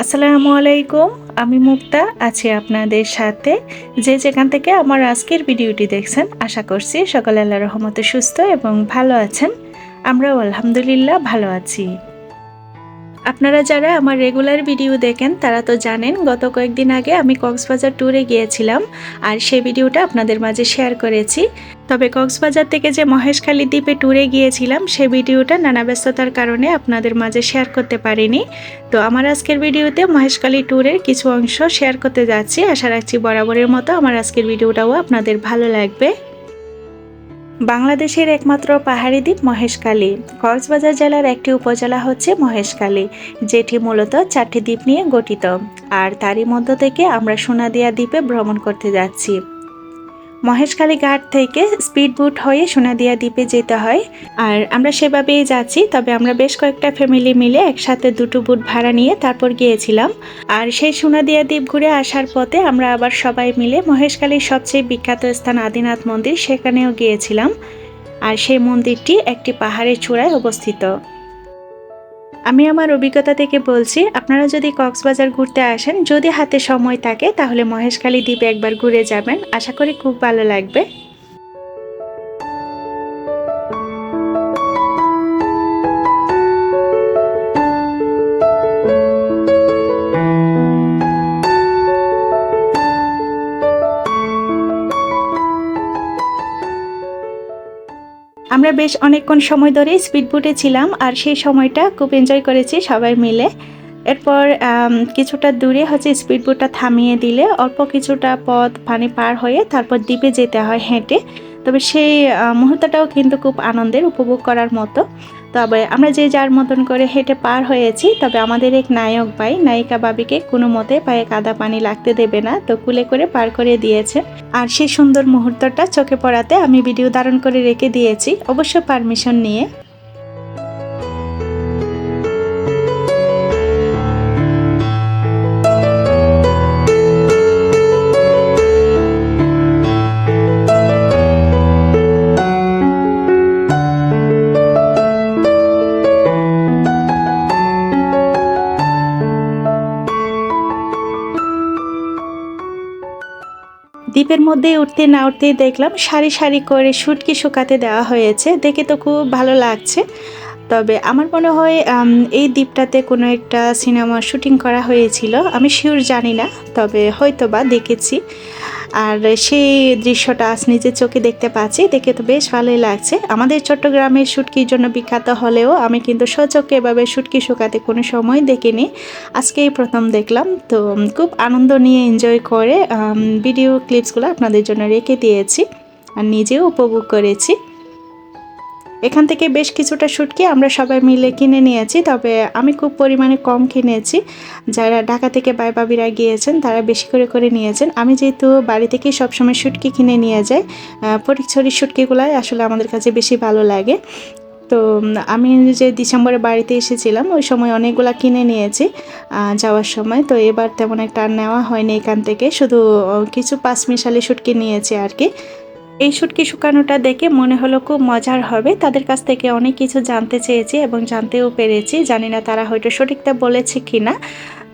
আসসালামু আলাইকুম, আমি মুক্তা আছি আপনাদের সাথে। যে যেখান থেকে আমার আজকের ভিডিওটি দেখছেন, আশা করছি সকলে আল্লাহর রহমতে সুস্থ এবং ভালো আছেন। আমরাও আলহামদুলিল্লাহ ভালো আছি। আপনারা যারা আমার রেগুলার ভিডিও দেখেন তারা তো জানেন গত কয়েকদিন আগে আমি কক্সবাজার ট্যুরে গিয়েছিলাম, আর সেই ভিডিওটা আপনাদের মাঝে শেয়ার করেছি। তবে কক্সবাজার থেকে যে মহেশখালী দ্বীপে ট্যুরে গিয়েছিলাম সেই ভিডিওটা নানা ব্যস্ততার কারণে আপনাদের মাঝে শেয়ার করতে পারিনি। তো আমার আজকের ভিডিওতে মহেশখালী ট্যুরের কিছু অংশ শেয়ার করতে যাচ্ছি। আশা রাখছি বরাবরের মতো আমার আজকের ভিডিওটাও আপনাদের ভালো লাগবে। বাংলাদেশের একমাত্র পাহাড়ি দ্বীপ মহেশখালী। কক্সবাজার জেলার একটি উপজেলা হচ্ছে মহেশখালী, যেটি মূলত 4টি দ্বীপ নিয়ে গঠিত। আর তারই মধ্য থেকে আমরা সোনাদিয়া দ্বীপে ভ্রমণ করতে যাচ্ছি। মহেশখালী ঘাট থেকে স্পিডবোট হয়ে সোনাদিয়া দ্বীপে যেতে হয়, আর আমরা সেভাবেই যাচ্ছি। তবে আমরা বেশ কয়েকটা ফ্যামিলি মিলে একসাথে দুটো বুট ভাড়া নিয়ে তারপর গিয়েছিলাম। আর সেই সোনাদিয়া দ্বীপ ঘুরে আসার পথে আমরা আবার সবাই মিলে মহেশখালীর সবচেয়ে বিখ্যাত স্থান আদিনাথ মন্দির, সেখানেও গিয়েছিলাম। আর সেই মন্দিরটি একটি পাহাড়ের চূড়ায় অবস্থিত। আমি আমার অভিজ্ঞতা থেকে বলছি, আপনারা যদি কক্সবাজার ঘুরতে আসেন, যদি হাতে সময় থাকে তাহলে মহেশখালী দ্বীপে একবার ঘুরে যাবেন, আশা করি খুব ভালো লাগবে। আমরা বেশ অনেকক্ষণ সময় ধরে স্পিডবোটে ছিলাম, আর সেই সময়টা খুব এনজয় করেছি সবাই মিলে। এরপর কিছুটা দূরে হচ্ছে স্পিডবোটটা থামিয়ে দিলে অল্প কিছুটা পথ পানি পার হয়ে তারপর দ্বীপে যেতে হয় হেঁটে। তবে সেই মুহূর্তটাও কিন্তু খুব আনন্দের, উপভোগ করার মতো। তবে আমরা যে যার মতন করে হেঁটে পার হয়েছি। তবে আমাদের এক নায়ক ভাই নায়িকা বাবিকে কোনো মতে পায়ে কাদা পানি লাগতে দেবে না, তো কুলে করে পার করে দিয়েছে। আর সেই সুন্দর মুহূর্তটা চোখে পড়াতে আমি ভিডিও ধারণ করে রেখে দিয়েছি, অবশ্য পারমিশন নিয়ে। দ্বীপের মধ্যে উঠতে না উঠতেই দেখলাম সারি সারি করে শুটকি শুকাতে দেওয়া হয়েছে, দেখে তো খুব ভালো লাগছে। তবে আমার মনে হয় এই দ্বীপটাতে কোনো একটা সিনেমা শুটিং করা হয়েছিল, আমি শিওর জানি না, তবে হয়তো বা দেখেছি। আর সেই দৃশ্যটা আজ নিজের চোখে দেখতে পাচ্ছি, দেখে তো বেশ ভালোই লাগছে। আমাদের চট্টগ্রামের শুটকির জন্য বিখ্যাত হলেও আমি কিন্তু সচক্ষে এভাবে শুটকি শুকাতে কোনো সময় দেখিনি, আজকেই প্রথম দেখলাম। তো খুব আনন্দ নিয়ে এনজয় করে ভিডিও ক্লিপসগুলো আপনাদের জন্য রেখে দিয়েছি, আর নিজেও উপভোগ করেছি। এখান থেকে বেশ কিছুটা শুটকি আমরা সবাই মিলে কিনে নিয়েছি, তবে আমি খুব পরিমাণে কম কিনেছি। যারা ঢাকা থেকে ভাই ভাবিরা গিয়েছেন তারা বেশি করে করে নিয়েছেন। আমি যেহেতু বাড়ি থেকেই সবসময় শুটকি কিনে নিয়ে যাই, ফটিকছড়ির শুটকিগুলাই আসলে আমাদের কাছে বেশি ভালো লাগে। তো আমি যে ডিসেম্বরে বাড়িতে এসেছিলাম ওই সময় অনেকগুলো কিনে নিয়েছি যাওয়ার সময়। তো এবার তেমন একটা আর নেওয়া হয়নি এখান থেকে, শুধু কিছু পাঁচমিশালি শুটকি নিয়েছি আর কি। এই শুটকি শুকানোটা দেখে মনে হলো খুব মজার হবে, তাদের কাছ থেকে অনেক কিছু জানতে চেয়েছি এবং জানতেও পেরেছি। জানি না তারা হয়তো সঠিকটা বলেছে কিনা।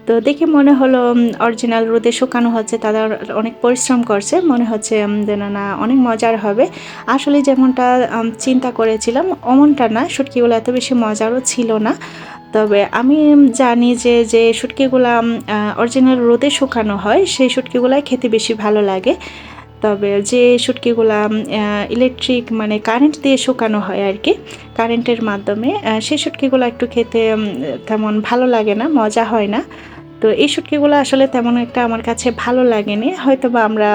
তো দেখে মনে হলো অরিজিনাল রোদে শুকানো হচ্ছে, তারা অনেক পরিশ্রম করছে, মনে হচ্ছে যেন না অনেক মজার হবে। আসলে যেমনটা চিন্তা করেছিলাম অমনটা না, শুটকিগুলো এত বেশি মজারও ছিল না। তবে আমি জানি যে যে শুটকিগুলো অরিজিনাল রোদে শুকানো হয় সেই শুটকিগুলাই খেতে বেশি ভালো লাগে। তবে যে শুটকিগুলা ইলেকট্রিক মানে কারেন্ট দিয়ে শুকানো হয় আর কি, কারেন্টের মাধ্যমে, সেই শুটকিগুলো একটু খেতে তেমন ভালো লাগে না, মজা হয় না। তো এই শুটকিগুলো আসলে তেমন একটা আমার কাছে ভালো লাগেনি, হয়তো বা আমরা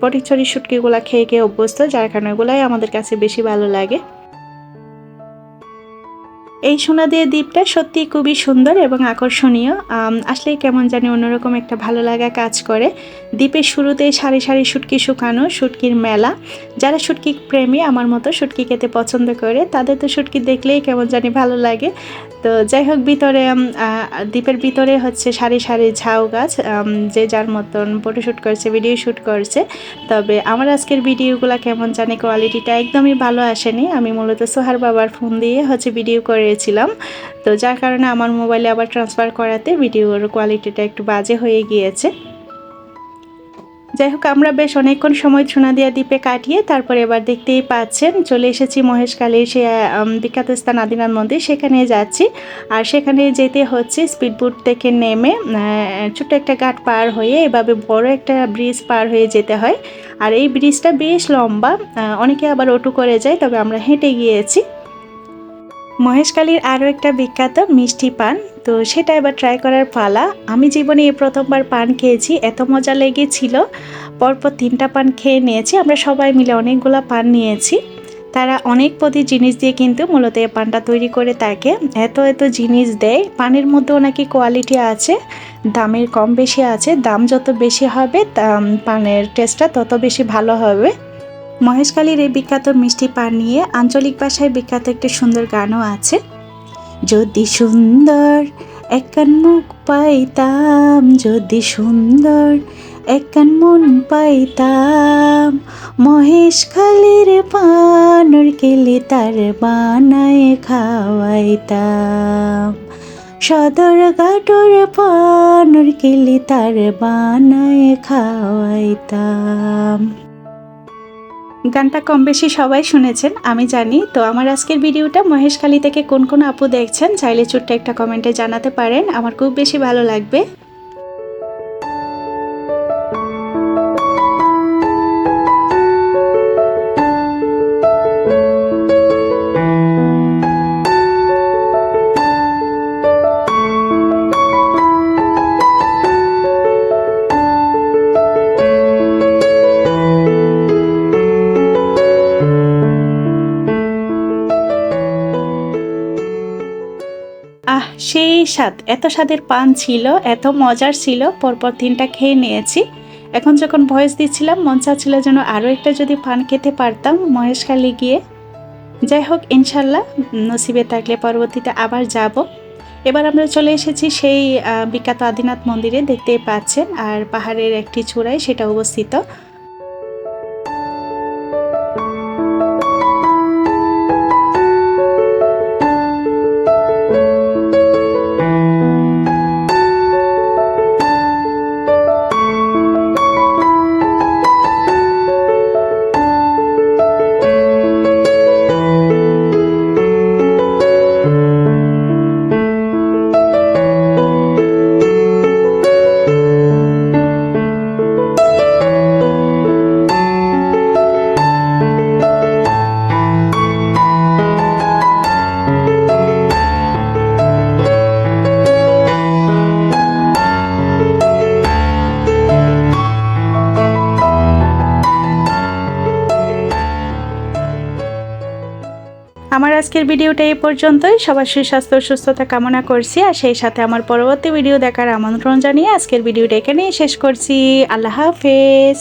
ফটিকছড়ি শুটকিগুলো খেয়ে খেয়ে অভ্যস্ত, যার কারণে ওগুলাই আমাদের কাছে বেশি ভালো লাগে। এই সোনা দিয়ে দ্বীপটা সত্যি খুবই সুন্দর এবং আকর্ষণীয়। আসলেই কেমন জানি অন্যরকম একটা ভালো লাগা কাজ করে। দ্বীপের শুরুতেই সারি সারি শুটকি শুকানো, শুটকির মেলা। যারা শুটকি প্রেমী আমার মতো শুটকি খেতে পছন্দ করে তাদের তো শুটকি দেখলেই কেমন জানি ভালো লাগে। তো যাই হোক, ভিতরে দ্বীপের ভিতরে হচ্ছে সারি সারি ঝাউ গাছ, যে যার মতন ফটোশ্যুট করছে, ভিডিও শ্যুট করছে। তবে আমার আজকের ভিডিওগুলো কেমন জানি কোয়ালিটিটা একদমই ভালো আসেনি। আমি মূলত সোহার বাবার ফোন দিয়ে হচ্ছে ভিডিও করেছিলাম, তো যার কারণে আমার মোবাইলে আবার ট্রান্সফার করাতে ভিডিওর কোয়ালিটিটা একটু বাজে হয়ে গিয়েছে। যাই হোক, আমরা বেশ অনেকক্ষণ সময় সোনাদিয়া দ্বীপে কাটিয়ে তারপরে এবার দেখতেই পাচ্ছেন চলে এসেছি মহেশখালীর সে বিখ্যাত স্থান আদিনাথ মন্দির, সেখানে যাচ্ছি। আর সেখানে যেতে হচ্ছে স্পিডবোট থেকে নেমে ছোট্ট একটা ঘাট পার হয়ে এভাবে বড় একটা ব্রিজ পার হয়ে যেতে হয়। আর এই ব্রিজটা বেশ লম্বা, অনেকে আবার অটো করে যায়, তবে আমরা হেঁটে গিয়েছি। মহেশখালীর আরও একটা বিখ্যাত মিষ্টি পান, তো সেটা এবার ট্রাই করার পালা। আমি জীবনে এই প্রথমবার পান খেয়েছি, এত মজা লেগেছিল। পরপর 3টা পান খেয়ে নিয়েছি, আমরা সবাই মিলে অনেকগুলো পান নিয়েছি। তারা অনেক পদের জিনিস দিয়ে কিন্তু মূলত এই পানটা তৈরি করে থাকে। এত এত জিনিস দেয়, পানের মধ্যেও নাকি কোয়ালিটি আছে, দামের কম বেশি আছে। দাম যত বেশি হবে পানের টেস্টটা তত বেশি ভালো হবে। মহেশখালীর এই বিখ্যাত মিষ্টি পান নিয়ে আঞ্চলিক ভাষায় বিখ্যাত একটি সুন্দর গানও আছে। যদি সুন্দর একখান মুখ পাইতাম, যদি সুন্দর একখান মন পাইতাম, মহেশখালীর পানর কেলে তার বানায় খাওয়াইতাম, সদর ঘাটর পানর কেলে তার বানায় খাওয়াইতাম। গানটা কম বেশি সবাই শুনেছেন আমি জানি। তো আমার আজকের ভিডিওটা মহেশখালী থেকে কোন কোন আপু দেখছেন চাইলে ছোট্ট একটা কমেন্টে জানাতে পারেন, আমার খুব বেশি ভালো লাগবে। সেই স্বাদ, এত স্বাদের পান ছিল, এত মজার ছিল, পরপর 3টা খেয়ে নিয়েছি। এখন যখন ভয়েস দিচ্ছিলাম মন চাচ্ছিল যেন আরও একটা যদি পান খেতে পারতাম মহেশখালী গিয়ে। যাই হোক, ইনশাল্লাহ নসিবে থাকলে পরবর্তীতে আবার যাব। এবার আমরা চলে এসেছি সেই বিখ্যাত আদিনাথ মন্দিরে, দেখতেই পাচ্ছেন, আর পাহাড়ের একটি চূড়ায় সেটা অবস্থিত। আমার আজকের ভিডিওটা এই পর্যন্তই। সবার সুস্বাস্থ্য ও সুস্থতা কামনা করছি, আর সেই সাথে আমার পরবর্তী ভিডিও দেখার আমন্ত্রণ জানিয়ে আজকের ভিডিওটা এখানেই শেষ করছি। আল্লাহ হাফেজ।